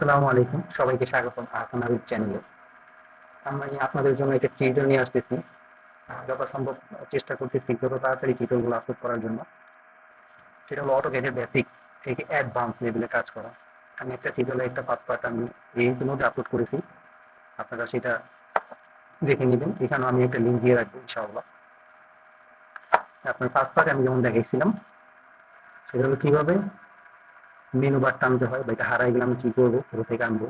আসসালামু আলাইকুম, সবাইকে স্বাগতম আপনার চ্যানেলে। আমি আপনাদের জন্য একটা টিউটোরিয়াল নিয়ে আসতেছি। যথাসম্ভব চেষ্টা করতেছি যত তাড়াতাড়ি টিউটোরিয়ালগুলো আপলোড করার জন্য। সেটা হলো অটোক্যাডের বেসিক থেকে অ্যাডভান্স লেভেলে কাজ করা। আমি একটা টিউটোরিয়ালে একটা 5 পার্ট আমি এই মধ্যে আপলোড করেছি, আপনারা সেটা দেখে নেবেন। এখানে আমি একটা লিঙ্ক দিয়ে রাখবো ইনশাআল্লাহ। আপনার 5 পার্ট আমি যেমন দেখাইছিলাম, সেটা হলো কিভাবে মেনু বার টানতে হয়, বা এটা হারাই গেলে আমি কি করবো, কোথা থেকে আনবো।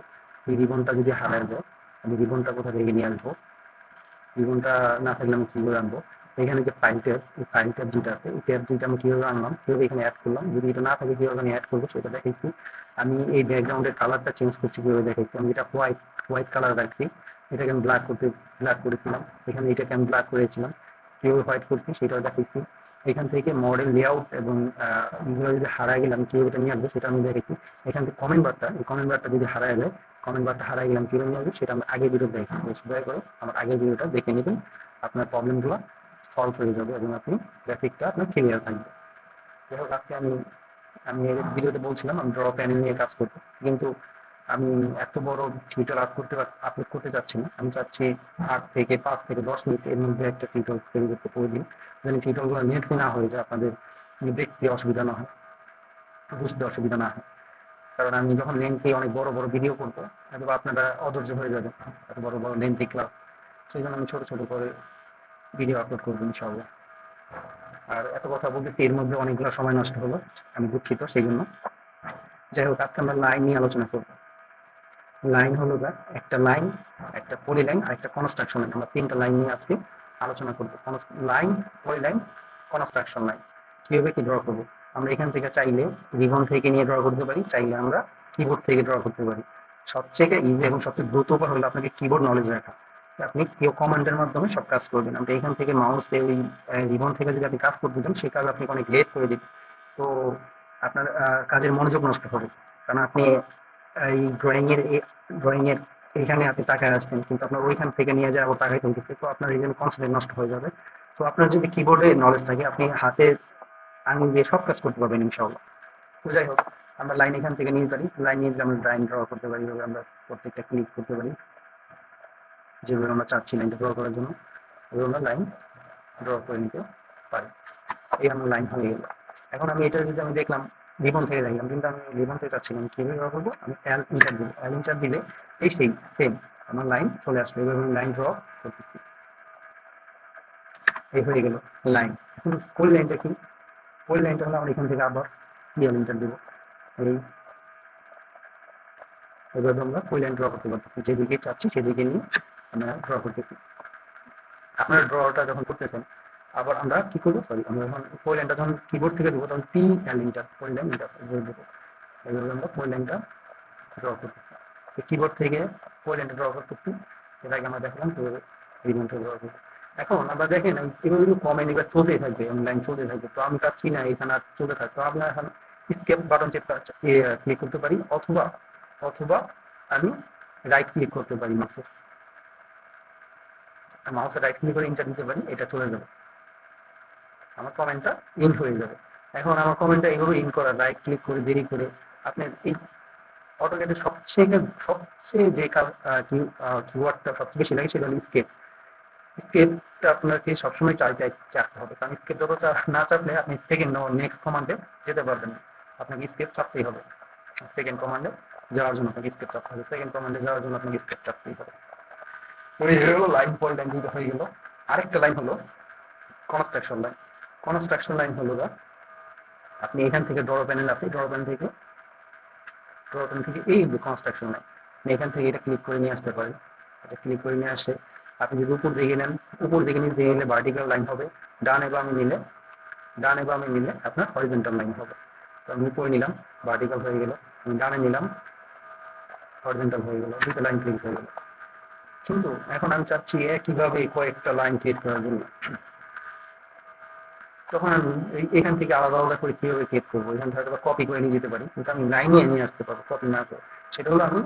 এই রিবনটা যদি হারায় যায়, আমি রিবনটা কোথা থেকে নিয়ে আসবো, রিবনটা না থাকলে আমি কিভাবে আনবো। এখানে যে ফাইল ট্যাব, এই ফাইল ট্যাব যেটা আছে, এই ট্যাব যেটা আমি কিভাবে আনলাম, কিভাবে এখানে অ্যাড করলাম, যদি এটা না থাকে কিভাবে আমি অ্যাড করবো সেটা দেখাইছি। আমি এই ব্যাকগ্রাউন্ডের কালারটা চেঞ্জ করছি কিভাবে দেখাইছি। আমি এটা হোয়াইট কালার রাখছি, এটাকে আমি ব্ল্যাক করেছিলাম। এখানে এটাকে আমি ব্ল্যাক করেছিলাম, কিভাবে হোয়াইট করছি সেটাও দেখাইছি। এখান থেকে মডেল লেআউট এবং এগুলো যদি হারায় গেলে আমি কিভাবে এটা নিয়ে আসবো সেটা আমি দেখেছি। এখান থেকে কমেন্ট বারটা, এই কমেন্ট বারটা যদি হারায় যায়, কমেন্ট বারটা হারাই গেলাম কিভাবে নিয়ে আসবো সেটা আমি আগের ভিডিও দেখি। দয়া করে আমার আগের ভিডিওটা দেখে নেবেন, আপনার প্রবলেমগুলো সলভ হয়ে যাবে এবং আপনি গ্রাফিকটা আপনার ক্লিয়ার থাকবে। যাই হোক, আজকে আমি আমি এর ভিডিওতে বলছিলাম আমি ড্র প্যানেল নিয়ে কাজ করবো, কিন্তু আমি এত বড় টিউটোরিয়াল আপলোড করতে চাচ্ছি না। আমি চাচ্ছি 5 থেকে 10 মিনিট এর মধ্যে একটা টিউটোরিয়াল তৈরি করতে প্রতিদিন, যেন টিউটোরিয়ালগুলো নেটে না হয়ে যায়, আপনাদের দেখতে অসুবিধা না হয়, বুঝতে অসুবিধা না হয়। কারণ আমি যখন লেন্থে অনেক বড় বড় ভিডিও করবো, অথবা আপনারা অধৈর্য হয়ে যাবেন এত বড় বড় লেন্থি ক্লাস। সেই জন্য আমি ছোট ছোট করে ভিডিও আপলোড করবো ইনশাআল্লাহ। আর এত কথা বলতে এর মধ্যে অনেকগুলো সময় নষ্ট হলো, আমি দুঃখিত সেই জন্য। যাই হোক, আজকে আমরা লাইন নিয়ে আলোচনা করবো। লাইন হলো একটা লাইন, একটা পলিলাইন আর একটা কনস্ট্রাকশন লাইন। আমরা 3টা লাইন নিয়ে আজকে আলোচনা করবো। লাইন, পলিলাইন, কনস্ট্রাকশন লাইন কিভাবে কি ড্র করবো। আমরা এখান থেকে চাইলে রিবন থেকে নিয়ে ড্র করতে পারি, চাইলে আমরা কিবোর্ড থেকে ড্র করতে পারি। সবচেয়ে ইজি এবং সবচেয়ে দ্রুত উপায় হলো আপনাকে কিবোর্ড নলেজ রাখা। আপনি কেউ কমান্ডের মাধ্যমে সব কাজ করবেন। আপনি এখান থেকে মাউস দিয়ে ওই রিবন থেকে যদি আপনি কাজ করতে চান, সেই কাজ আপনি অনেক লেট করে দিবেন। তো আপনার কাজের মনোযোগ নষ্ট হবে। কারণ আপনি এই ড্রয়িং এর এখানে আপনি তাকায় আসছেন, কিন্তু আপনার ওইখান থেকে নিয়ে যাওয়া তাকাই তুলতেছে, তো আপনার এখানে কনসেন্ট্রেট নষ্ট হয়ে যাবে। তো আপনার যদি কিবোর্ডে নলেজ থাকে, আপনি হাতে আঙুল দিয়ে সব কাজ করতে পারবেন ইনশাআল্লাহ। তো যাই হোক, আমরা লাইন এখান থেকে নিতে পারি। লাইন নিয়ে আমরা লাইন ড্র করতে পারি, আমরা প্রত্যেকটা ক্লিক করতে পারি যেভাবে আমরা চাচ্ছি লাইনটা ড্র করার জন্য, এভাবে আমরা লাইন ড্র করে নিতে পারি। এই আমার লাইন হয়ে গেল। এখন আমি এটা যদি আমি দেখলাম রিবন থেকে দেখলাম, কিন্তু আমি রিবন থেকে চাচ্ছিলাম কিভাবে ড্র করবো। আমি এল ইন্টার দিব, এল ইন্টার দিলে এই সেই সেম আমার লাইন চলে আসলো। এভাবে আমি লাইন ড্র করতেছি, এই হয়ে গেল লাইন। এখন ফুল লাইনটা কি? ফুল লাইনটা হলো আমরা এখান থেকে আবার এল ইন্টার দিব। এই এভাবে আমরা ফুল লাইন ড্র করতে পারতেছি, যেদিকে চাচ্ছি সেদিকে নিয়ে আমরা ড্র করতেছি। আপনার ড্রটা যখন করতেছেন, আবার আমরা কি করবো, সরি, আমরা যখন ফুল লাইনটা যখন কিবোর্ড থেকে দেবো, তখন পি এল ইন্টার ফুল লাইন ইন্টার দেবো। এইভাবে আমরা ফুল লাইনটা ড্র করতেছি। কিবোর্ড থেকে ফুল লাইনটা ড্র করতেছি। এর আগে আমরা দেখলাম কিভাবে রিবন থেকে ড্র করবো। এখন আমরা দেখেন এভাবে যদি কমেন্ট এবার চলতেই থাকবে, লাইন চলতে থাকবে, তো আমি চাচ্ছি না এখানে আর চলতে থাকতো। আমরা এখন স্কেপ বাটন ক্লিক করতে পারি, অথবা অথবা আমি রাইট ক্লিক করতে পারি, মাউসে রাইট ক্লিক করে ইন্টার দিতে পারি, এটা চলে যাবে, আমার কমেন্টটা ইন হয়ে যাবে। এখন আমার কমেন্টটা এইভাবে ইন করা, রাইট ক্লিক করে দেরি করে আপনি এই অটোক্যাডের সবচেয়ে যে কিওয়ার্ডটা সবচেয়ে বেশি লাগে সেটা হলো স্কেপ। স্কেপটা আপনাকে সবসময় চাপতে হবে, কারণ স্কেপ যত না চাপলে আপনি সেকেন্ড নেক্সট কমান্ডে যেতে পারবেন না। আপনাকে স্কেপ চাপতেই হবে। সেকেন্ড কমান্ডে যাওয়ার জন্য আপনাকে স্কেপ চাপতে হবে, সেকেন্ড কমান্ডে যাওয়ার জন্য আপনাকে স্কেপ চাপতেই হবে। ওই হলো লাইন, পয়েন্ট লাইন দুটো হয়ে গেল। আরেকটা লাইন হলো কনস্ট্রাকশন লাইন। কনস্ট্রাকশন লাইন হলো আপনি এখান থেকে ড্র প্যানেল আছে, ড্র প্যানেল থেকে এই যে কনস্ট্রাকশন লাইন, এখান থেকে এটা ক্লিক করে নিয়ে আসতে পারেন। এটা ক্লিক করে নিয়ে আসে আপনি যদি উপর দিকে নেন, উপর দিকে নিতে গেলে ভার্টিক্যাল লাইন হবে, ডানে বামে নিলে আপনার হরিজন্টাল লাইন হবে। তো আমি উপরে নিলাম, ভার্টিক্যাল হয়ে গেল, আমি ডানে নিলাম, হরিজন্টাল হয়ে গেল, দুটো লাইন ক্লিক হয়ে গেল। কিন্তু এখন আমি চাচ্ছি কিভাবে কয়েকটা লাইন ক্রিয়েট করার জন্য, তখন আমি এখান থেকে আলাদা আলাদা করে কিভাবে ক্রিয়েট করবো, এখান থেকে কপি করে নিয়ে যেতে পারি, কিন্তু আমি লাইনে নিয়ে আসতে পারবো কপি না করে। সেটা হলো আমি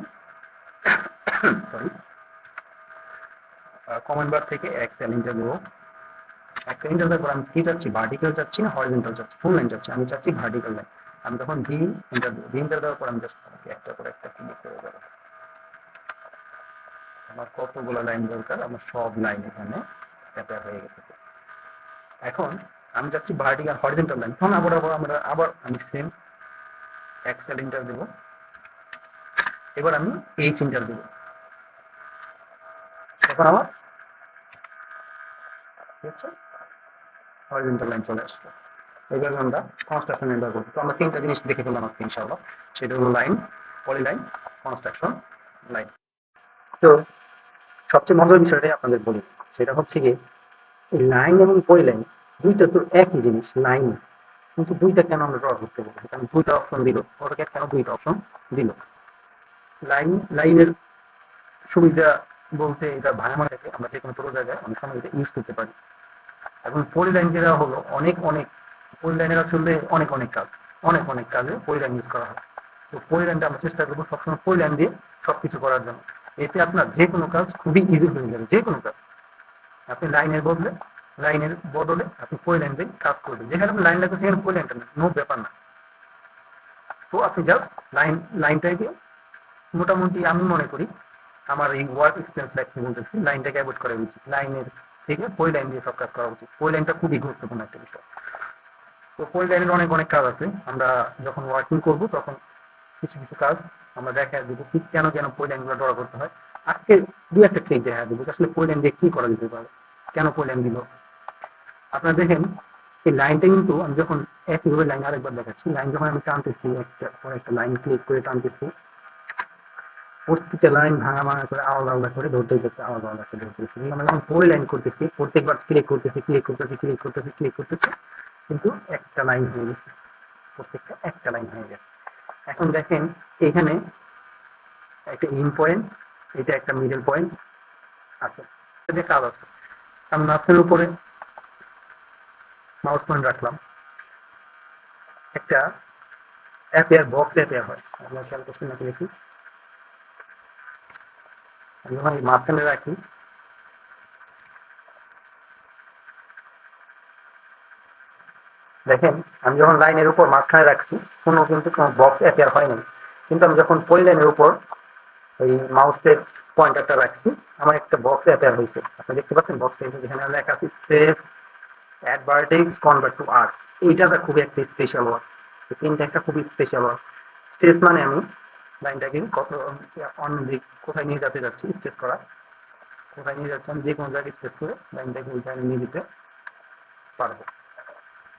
সরি কমেন্ট বার থেকে একটা ইন্টার দেবো। একটা ইন্টার দেওয়ার পর আমি কি চাচ্ছি, ভার্টিক্যাল চাচ্ছি না হরিজন্টাল চাচ্ছি, ফুল লাইন চাচ্ছি, আমি চাচ্ছি ভার্টিক্যাল লাইন। আমি তখন ভি ইন্টার দেবো। ভি ইন্টার দেওয়ার পর আমি জাস্ট একটা করে একটা ক্লিক করে দেবো। আমার কতগুলো লাইন দরকার, আমার সব লাইন এখানে অ্যাপ্লাই হয়ে গেছে। এখন আমি যাচ্ছি ভার্টিক্যাল হরিজন্টাল লাইন। তখন আবার আমি সেম এক্সেল ইন্টার দেব। এবার আমি এইচ ইন্টার দেব। এখন আমার হরিজন্টাল লাইন চলে আসবে। এবার আমরা কনস্ট্রাকশন ব্যবহার করব। তো আমরা তিনটা জিনিস দেখে ফেললাম আজকে ইনশাআল্লাহ। সেটা হলো লাইন, পলিলাইন, কনস্ট্রাকশন লাইন। তো সবচেয়ে মজার বিষয়টাই আপনাদের বলি, সেটা হচ্ছে কি লাইন এবং পলিলাইন দুইটা তো একই জিনিস, লাইন, কিন্তু দুইটা কেন আমরা ড্র করতে বলছি? কারণ দুইটা অপশন দিল, অটোক্যাড কেন দুইটা অপশন দিল? লাইনের সুবিধা বলতে এটা ভাঙানো থাকে, আমরা যে কোনো পুরো জায়গায় অনেক সময় এটা ইউজ করতে পারি। এখন পলিলাইন যেটা হলো অনেক পলিলাইনের আসলে অনেক কাজে পলিলাইন ইউজ করা হয়। তো পলিলাইনটা আমরা চেষ্টা করবো সবসময় পলিলাইন দিয়ে সবকিছু করার জন্য। এতে আপনার যে কোনো কাজ খুবই ইজি হয়ে যাবে। যে কোনো কাজ আপনি লাইনের বদলে আপনি পলিলাইন দিয়ে কাজ করবেন। যেখানে আপনি লাইন লাগবে সেখানে পলিলাইনটা নো ব্যাপার না। তো আপনি জাস্ট লাইনটাই দিয়ে মোটামুটি আমি মনে করি আমার এই ওয়ার্ক এক্সপিরিয়েন্স লাইফে বলতেছি লাইনটাকে অ্যাভয়েড করা উচিত। লাইনের থেকে পলিলাইন দিয়ে সব কাজ করা উচিত। পলিলাইনটা খুবই গুরুত্বপূর্ণ একটা বিষয়। তো পলিলাইনের অনেক কাজ আছে। আমরা যখন ওয়ার্কিং করব তখন কিছু কাজ আমরা দেখা দেবো ঠিক কেন পলিলাইনগুলো ড্র করতে হয়। আজকে দু একটা ট্রিক দেখা দেবো আসলে পলিলাইন দিয়ে কি করা যেতে পারে, কেন পলিলাইন দিল। আপনারা দেখেন এই লাইনটা কিন্তু আমি যখন একইভাবে লাইন আরেকবার দেখাচ্ছি, লাইন যখন আমি টানতেছি একটা লাইন ক্লিক করে টানতেছি, প্রত্যেকটা লাইন ভাঙা করে আলাদা করে ধরতে হচ্ছে, আলাদা করে ধরতেছি। আমরা যখন পলিলাইন করতেছি প্রত্যেকবার ক্লিক করতেছি কিন্তু একটা লাইন হয়ে গেছে, প্রত্যেকটা একটা লাইন হয়ে গেছে। এখন দেখেন এখানে একটা ইন পয়েন্ট, এটা একটা মিডল পয়েন্ট আছে, কাজ আছে। আমি মাঝখানের উপরে মাউস পয়েন্ট রাখলাম, একটা অ্যাপিয়ার বক্স অ্যাপিয়ার হয়। আমরা খেয়াল করছি নাকি দেখি, আমি যখন মাঝখানে রাখি দেখেন আমি যখন লাইনের উপর মাঝখানে রাখছি কোনো বক্স অ্যাপিয়ার হয়নি, কিন্তু আমি যখন পলিলাইনের উপর ওই মাউসের পয়েন্টারটা রাখছি আমার একটা বক্স অ্যাপিয়ার হয়েছে। আপনি দেখতে পাচ্ছেন বক্সটা যেখানে লেখা আছে save add vertex convert to arc. এইটা খুবই একটা স্পেশাল ওয়ার্ড, এই তিনটা একটা খুবই স্পেশাল ওয়ার্ড। স্পেস মানে আমি লাইনটাকে অন্য দিক কোথায় নিয়ে যেতে যাচ্ছি, স্পেস করা কোথায় নিয়ে যাচ্ছি, আমি যে কোনো জায়গায় স্পেস করে লাইনটাকে ওই জায়গায় নিয়ে যেতে পারবো।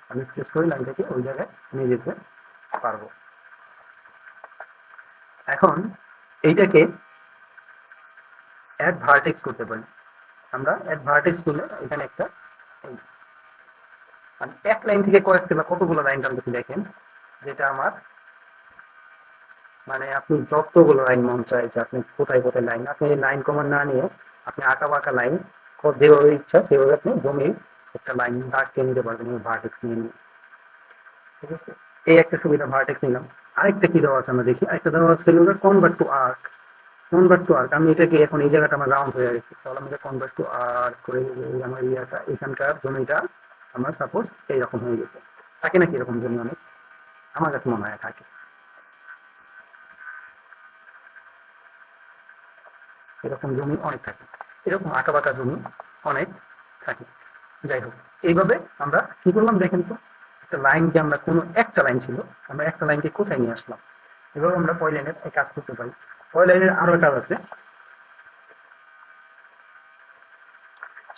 আমি স্পেস করে লাইনটাকে ওই জায়গায় নিয়ে যেতে পারবো। এখন এইটাকে অ্যাড ভার্টেক্স করতে পারি। আমরা অ্যাড ভার্টেক্স করলে এখানে একটা এক লাইন থেকে কতগুলো লাইন টানতেছি দেখেন, যেটা আমার মানে আপনি যতগুলো লাইন মন চাই যে আপনি কোথায় লাইন, আপনি লাইন কমান্ড না নিয়ে আপনি আঁকা বাঁকা লাইন যেভাবে ইচ্ছা সেভাবে আপনি জমি একটা লাইন দাগ টেনে নিতে পারবেন ভার্টেক্স নিয়ে। ঠিক আছে, এই একটা সুবিধা ভার্টেক্স নিলাম। আরেকটা কি দেওয়া আছে আমরা দেখি, আরেকটা দেওয়া আছে কনভার্ট টু আর্ক। আমি এটাকে এখন এই জায়গাটা আমার রাউন্ড হয়ে গেছে, তাহলে আমি কনভার্ট টু আর্ক করে আমার এখানকার জমিটা আমার সাপোজ এইরকম হয়ে গেছে। থাকে নাকি এরকম জমি? অনেক, আমার কাছে মনে হয় থাকে, এরকম জমি অনেক থাকে, এরকম আঁকা বাঁকা জমি অনেক থাকে। যাই হোক, এইভাবে আমরা কি করলাম দেখেন তো, একটা লাইনকে আমরা কোনো একটা লাইন ছিল, আমরা একটা লাইনকে কোথায় নিয়ে আসলাম। এভাবে আমরা পলিলাইনের কাজ করতে পারি। পলিলাইনের আরো কাজ আছে,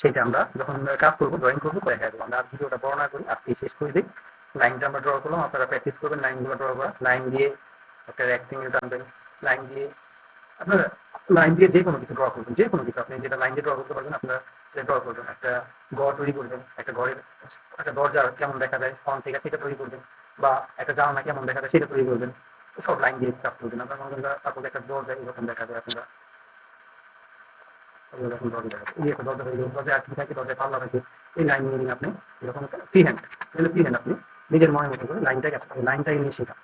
সেটা আমরা যখন কাজ করবো ড্রয়িং করবো দেখা যাবো। আমরা ভিডিওটা বর্ণনা করি, আজকে শেষ করে দিই। লাইনটা আমরা ড্র করলাম, আপনারা প্র্যাকটিস করবেন লাইনগুলো ড্র করা। লাইন দিয়ে একটা রেক্টেঙ্গেল টানবেন, লাইন দিয়ে আপনারা যে কোনো কিছু ড্র করবেন, যে কোনো কিছু আপনি যেটা লাইন দিয়ে ড্র করতে পারবেন আপনারা ড্র করবেন। একটা ঘর তৈরি করবেন, একটা ঘরের একটা দরজা কেমন দেখা যায় ফ্রন্ট থেকে সেটা তৈরি করবেন, বা একটা জানলা কেমন দেখা যায় সেটা তৈরি করবেন। সব লাইন দিয়ে কাজ করবেন। আপনার সাপোজ একটা দরজা এরকম দেখা যায়, আপনারা এরকম দরজা দেখা যায়, এই একটা দরজা তৈরি করবেন, দরজা আটকে থাকে, দরজায় পাল্লা থাকে, এই লাইন নিয়ে আপনি এরকম একটা ফ্রি হ্যান্ড আপনি নিজের মনের মতো করে লাইনটাকে নিয়ে শেখা,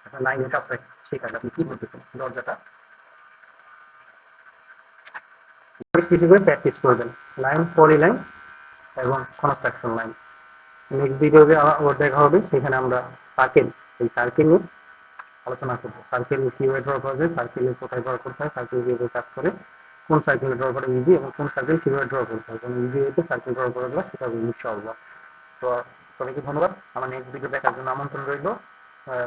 আপনার লাইনের কাজটা শেখালে আপনি কি করতেছেন, দরজাটা কিছু করে প্র্যাকটিস করবেন। লাইন, পলিলাইন এবং কনস্ট্রাকশন লাইন। নেক্সট ভিডিওতে আবার দেখা হবে, সেখানে আমরা সার্কেল, এই সার্কেল নিয়ে আলোচনা করবো। সার্কেল কিভাবে ড্র করা যায়, সার্কেল কোথায় ড্র করতে হয়, সার্কেল কিভাবে কাজ করে, কোন সার্কেল ড্র করা ইজি এবং কোন সার্কেল কিভাবে ড্র করতে হবে, এবং ইজি ওয়েতে সার্কেল ড্র করাগুলো শেখাবো ইনশাআল্লাহ। তো সবাইকে ধন্যবাদ। আমার নেক্সট ভিডিও দেখার জন্য আমন্ত্রণ রইল।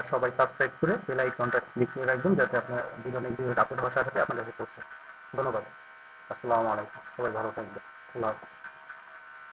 সবাই সাবস্ক্রাইব করে বেল আইকনটা ক্লিক করে রাখবেন যাতে আপনার জীবনে ভিডিও আপলোড হওয়ার সাথে সাথে আপনার কাছে পৌঁছে। ধন্যবাদ। আসসালামু আলাইকুম। সবাই ভালো থাকবেন। আল্লাহ হাফেজ।